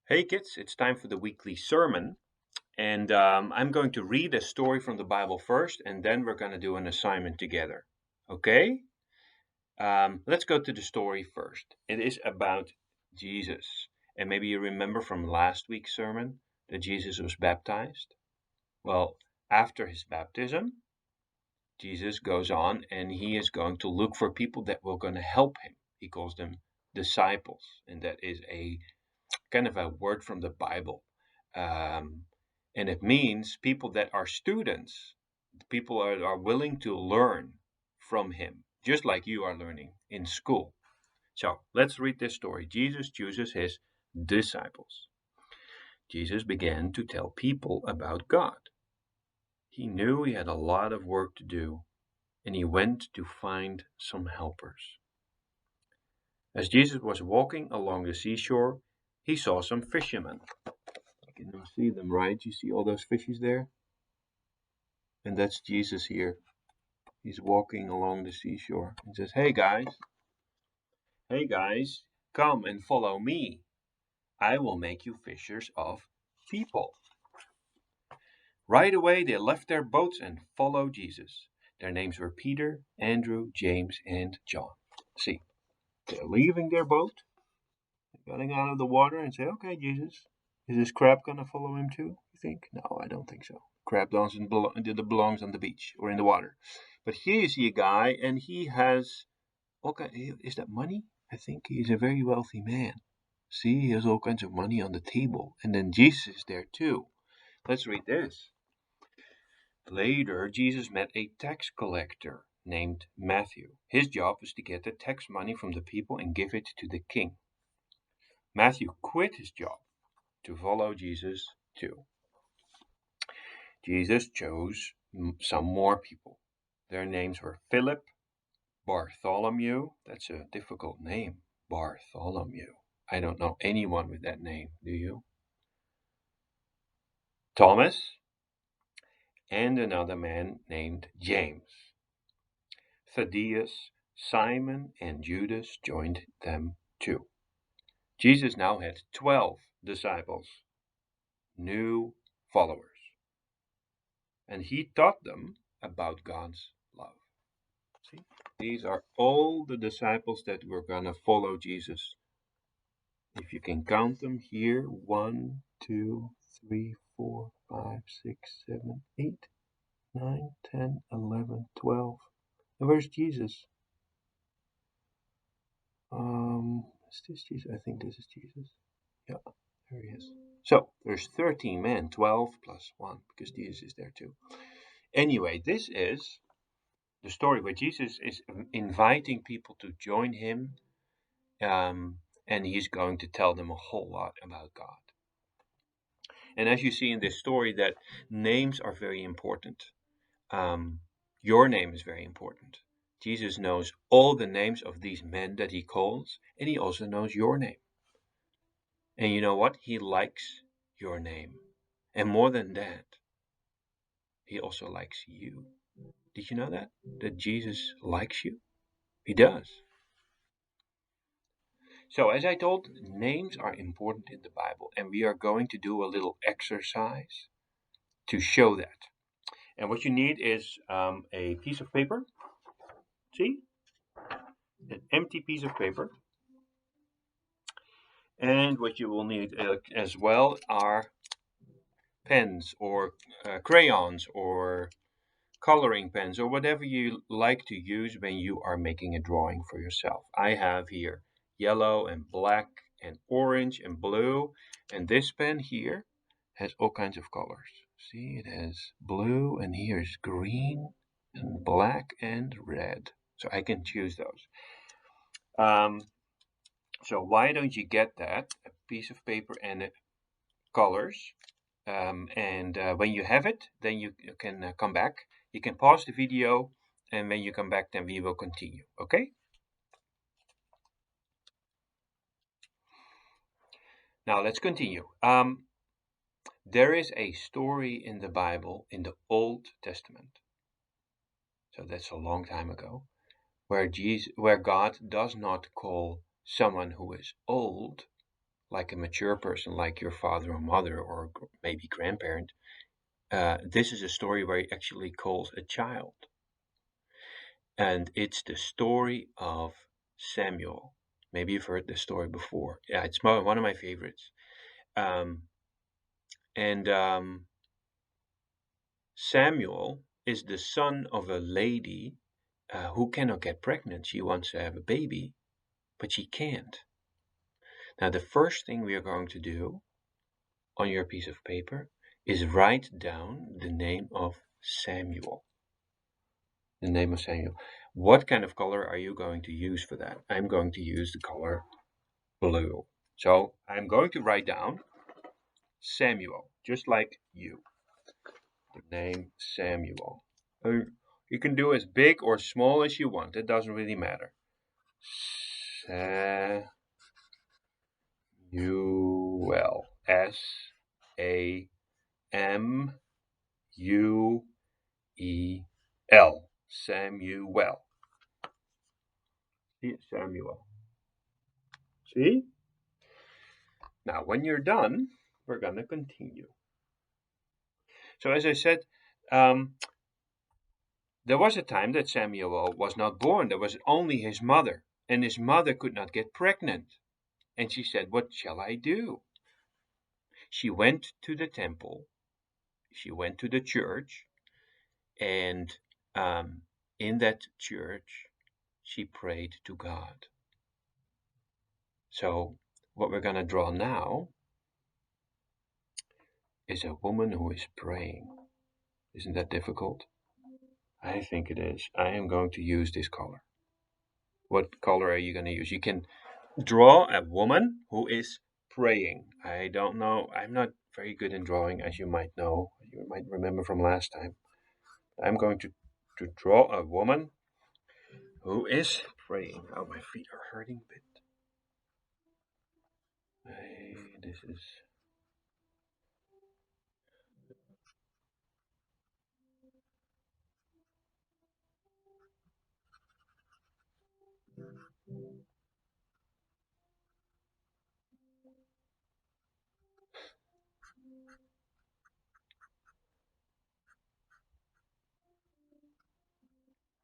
Hey kids, it's time for the weekly sermon. And I'm going to read a story from the Bible first, and then we're going to do an assignment together. Okay? Let's go to the story first. It is about Jesus. And maybe you remember from last week's sermon that Jesus was baptized. Well, after his baptism, Jesus goes on and he is going to look for people that will going to help him. He calls them disciples, and that is a kind of a word from the Bible. Um, and it means people that are students, people are willing to learn from him, just like you are learning in school. So let's read this story. Jesus chooses his disciples. Jesus began to tell people about God. He knew he had a lot of work to do, and he went to find some helpers. As Jesus was walking along the seashore, he saw some fishermen. You can now see them, right? You see all those fishes there? And that's Jesus here. He's walking along the seashore and says, hey guys, come and follow me. I will make you fishers of people. Right away, they left their boats and followed Jesus. Their names were Peter, Andrew, James, and John. See, they're leaving their boat, getting out of the water, and say, okay, Jesus, is this crab going to follow him too? You think? No, I don't think so. Crab belongs on the beach or in the water. But here you see a guy, and he has, okay, is that money? I think he's a very wealthy man. See, he has all kinds of money on the table. And then Jesus is there too. Let's read this. Later, Jesus met a tax collector named Matthew. His job was to get the tax money from the people and give it to the king. Matthew quit his job to follow Jesus too. Jesus chose some more people. Their names were Philip, Bartholomew. That's a difficult name, Bartholomew. I don't know anyone with that name, do you? Thomas, and another man named James. Thaddeus, Simon, and Judas joined them too. Jesus now had 12 disciples, new followers, and he taught them about God's love. See, these are all the disciples that were going to follow Jesus. If you can count them here, 1, 2, 3, 4, 5, 6, 7, 8, 9, 10, 11, 12. And where's Jesus? Is this Jesus? I think this is Jesus. Yeah, there he is. So there's 13 men, 12 plus 1, because Jesus is there too. Anyway, this is the story where Jesus is inviting people to join him, and he's going to tell them a whole lot about God. And as you see in this story, that names are very important. Um, your name is very important. Jesus knows all the names of these men that he calls, and he also knows your name. And you know what? He likes your name. And more than that, he also likes you. Did you know that? That Jesus likes you? He does. So, as I told, names are important in the Bible, and we are going to do a little exercise to show that. And what you need is a piece of paper. See? An empty piece of paper. And what you will need as well are pens or crayons or coloring pens or whatever you like to use when you are making a drawing for yourself. I have here yellow and black and orange and blue, and this pen here has all kinds of colors. See, it has blue, and here's green and black and red, so I can choose those. So why don't you get that, a piece of paper and colors, and when you have it, then you can come back. You can pause the video, and when you come back, then we will continue. Okay? Now let's continue. There is a story in the Bible in the Old Testament, so that's a long time ago, where God does not call someone who is old like a mature person, like your father or mother or maybe grandparent, this is a story where he actually calls a child. And it's the story of Samuel. Maybe you've heard this story before. Yeah, it's one of my favorites. Um, and Samuel is the son of a lady who cannot get pregnant. She wants to have a baby, but she can't. Now, the first thing we are going to do on your piece of paper is write down the name of Samuel. The name of Samuel. What kind of color are you going to use for that? I'm going to use the color blue. So I'm going to write down Samuel, just like you. The name Samuel. You can do as big or small as you want. It doesn't really matter. Samuel. Samuel. Samuel. See, Samuel. See? Now, when you're done, we're going to continue. So, as I said, there was a time that Samuel was not born. There was only his mother, and his mother could not get pregnant. And she said, "What shall I do?" She went to the temple, she went to the church, and in that church, she prayed to God. So, what we're going to draw now is a woman who is praying. Isn't that difficult? I think it is. I am going to use this color. What color are you going to use? You can draw a woman who is praying. I don't know. I'm not very good in drawing, as you might know. You might remember from last time. I'm going to draw a woman who is praying. Oh, my feet are hurting a bit. This is.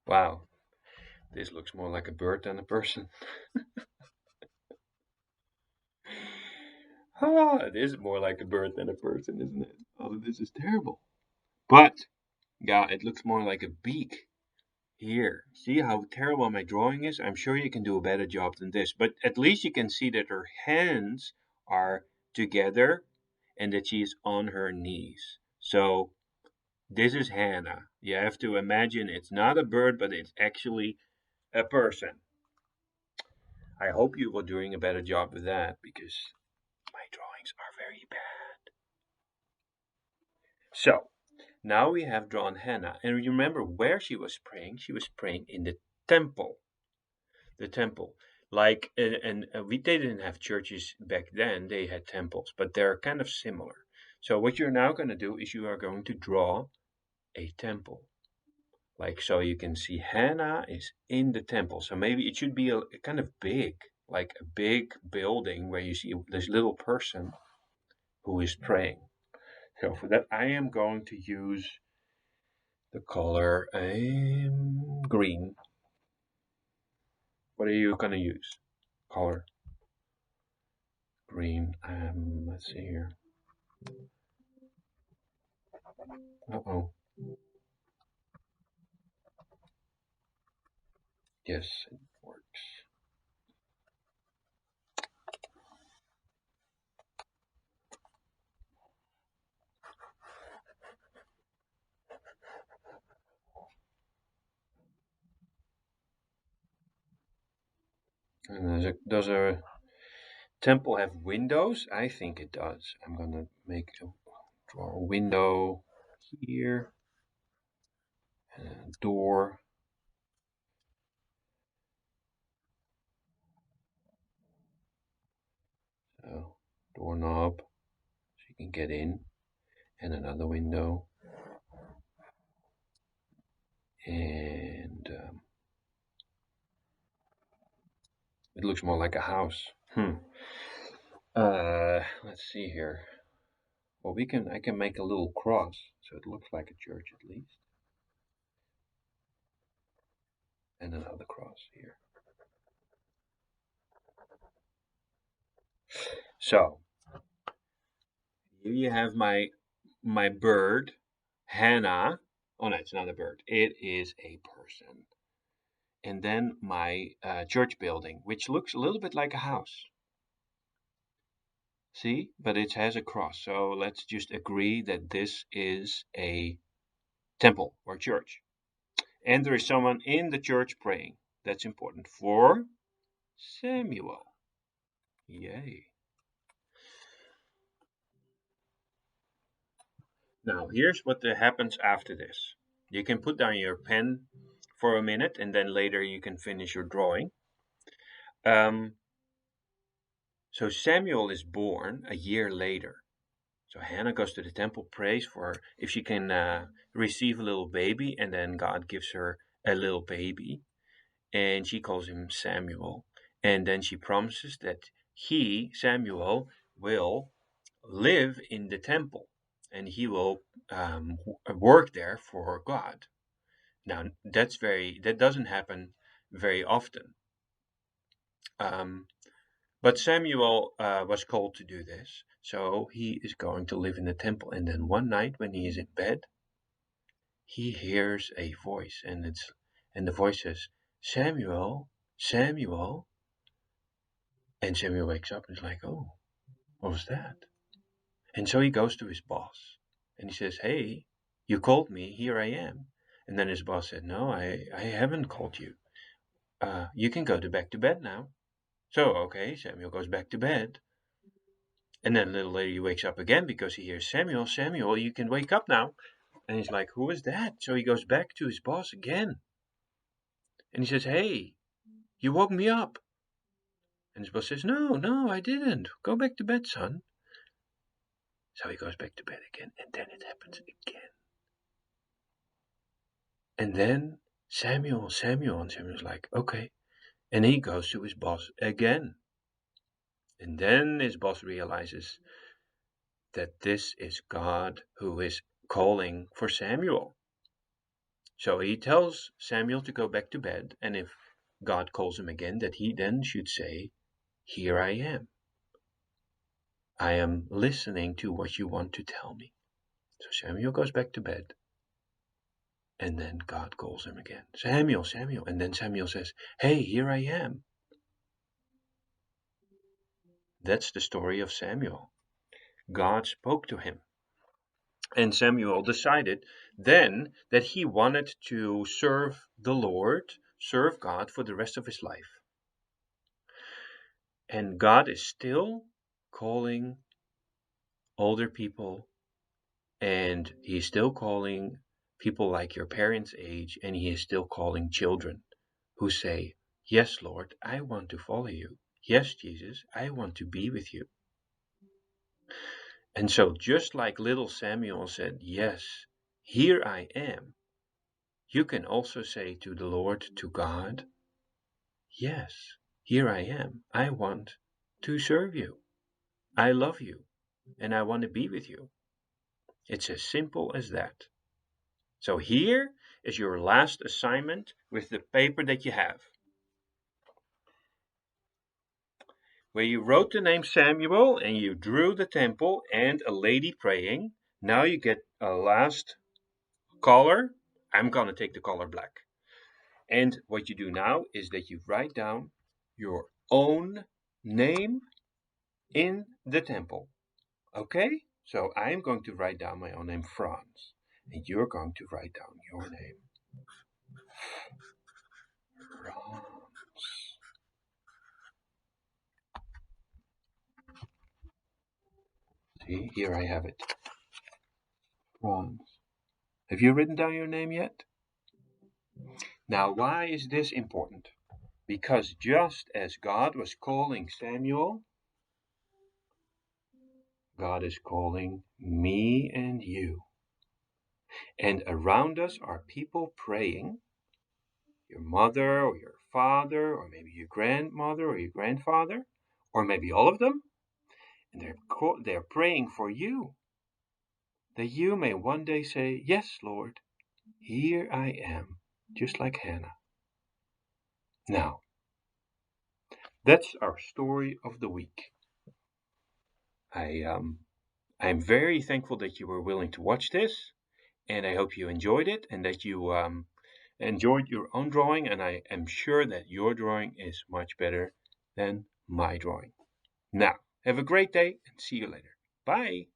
Wow, this looks more like a bird than a person. It is more like a bird than a person, isn't it? Oh, this is terrible. But, yeah, it looks more like a beak. Here, see how terrible my drawing is? I'm sure you can do a better job than this, but at least you can see that her hands are together and that she is on her knees. So, this is Hannah. You have to imagine it's not a bird, but it's actually a person. I hope you were doing a better job with that because my drawings are very bad. So, now we have drawn Hannah, and you remember where she was praying? She was praying in the temple. The temple. Like, they didn't have churches back then, they had temples, but they're kind of similar. So, what you're now going to do is you are going to draw a temple. Like, so you can see Hannah is in the temple. So, maybe it should be a kind of big, like a big building where you see this little person who is praying. So, for that, I am going to use the color green. What are you going to use? Color green. Let's see here. Uh-oh. Yes, it works. And does a temple have windows? I think it does. I'm gonna draw a window here and a door. So doorknob, so you can get in, and another window, and it looks more like a house. Let's see here. Well, I can make a little cross so it looks like a church at least, and another cross here. So here you have my bird, Hannah. Oh no, it's not a bird. It is a person. And then my church building, which looks a little bit like a house. See, but it has a cross. So let's just agree that this is a temple or church. And there is someone in the church praying. That's important for Samuel. Yay. Now, here's what happens after this. You can put down your pen for a minute and then later you can finish your drawing. So Samuel is born a year later. So Hannah goes to the temple, prays for if she can receive a little baby, and then God gives her a little baby, and she calls him Samuel. And then she promises that he, Samuel, will live in the temple, and he will work there for God. Now that doesn't happen very often. But Samuel was called to do this, so he is going to live in the temple. And then one night, when he is in bed, he hears a voice, and the voice says, "Samuel, Samuel." And Samuel wakes up and is like, "Oh, what was that?" And so he goes to his boss, and he says, "Hey, you called me. Here I am." And then his boss said, "No, I haven't called you. You can go back to bed now." So okay, Samuel goes back to bed. And then a little later he wakes up again because he hears, "Samuel, Samuel, you can wake up now." And he's like, "Who is that?" So he goes back to his boss again. And he says, "Hey, you woke me up." And his boss says, "No, no, I didn't. Go back to bed, son." So he goes back to bed again. And then it happens again. And then Samuel, Samuel. And Samuel's like, "Okay." And he goes to his boss again. And then his boss realizes that this is God who is calling for Samuel. So he tells Samuel to go back to bed, and if God calls him again, that he then should say, "Here I am. I am listening to what you want to tell me." So Samuel goes back to bed, and then God calls him again, "Samuel, Samuel." And then Samuel says, "Hey, here I am." That's the story of Samuel. God spoke to him. And Samuel decided then that he wanted to serve the Lord, serve God for the rest of his life. And God is still calling older people, and He's still calling people like your parents' age, and He is still calling children who say, "Yes, Lord, I want to follow you. Yes, Jesus, I want to be with you." And so, just like little Samuel said, "Yes, here I am," you can also say to the Lord, to God, "Yes, here I am. I want to serve you. I love you, and I want to be with you." It's as simple as that. So here is your last assignment with the paper that you have, where you wrote the name Samuel and you drew the temple and a lady praying. Now you get a last color. I'm going to take the color black. And what you do now is that you write down your own name in the temple. Okay? So I'm going to write down my own name, Franz. And you're going to write down your name, Franz. See, here I have it. Franz. Have you written down your name yet? Now, why is this important? Because just as God was calling Samuel, God is calling me and you. And around us are people praying, your mother or your father, or maybe your grandmother or your grandfather, or maybe all of them. And they're praying for you, that you may one day say, "Yes, Lord, here I am," just like Hannah. Now, that's our story of the week. I'm very thankful that you were willing to watch this, and I hope you enjoyed it and that you enjoyed your own drawing. And I am sure that your drawing is much better than my drawing. Now, have a great day and see you later. Bye.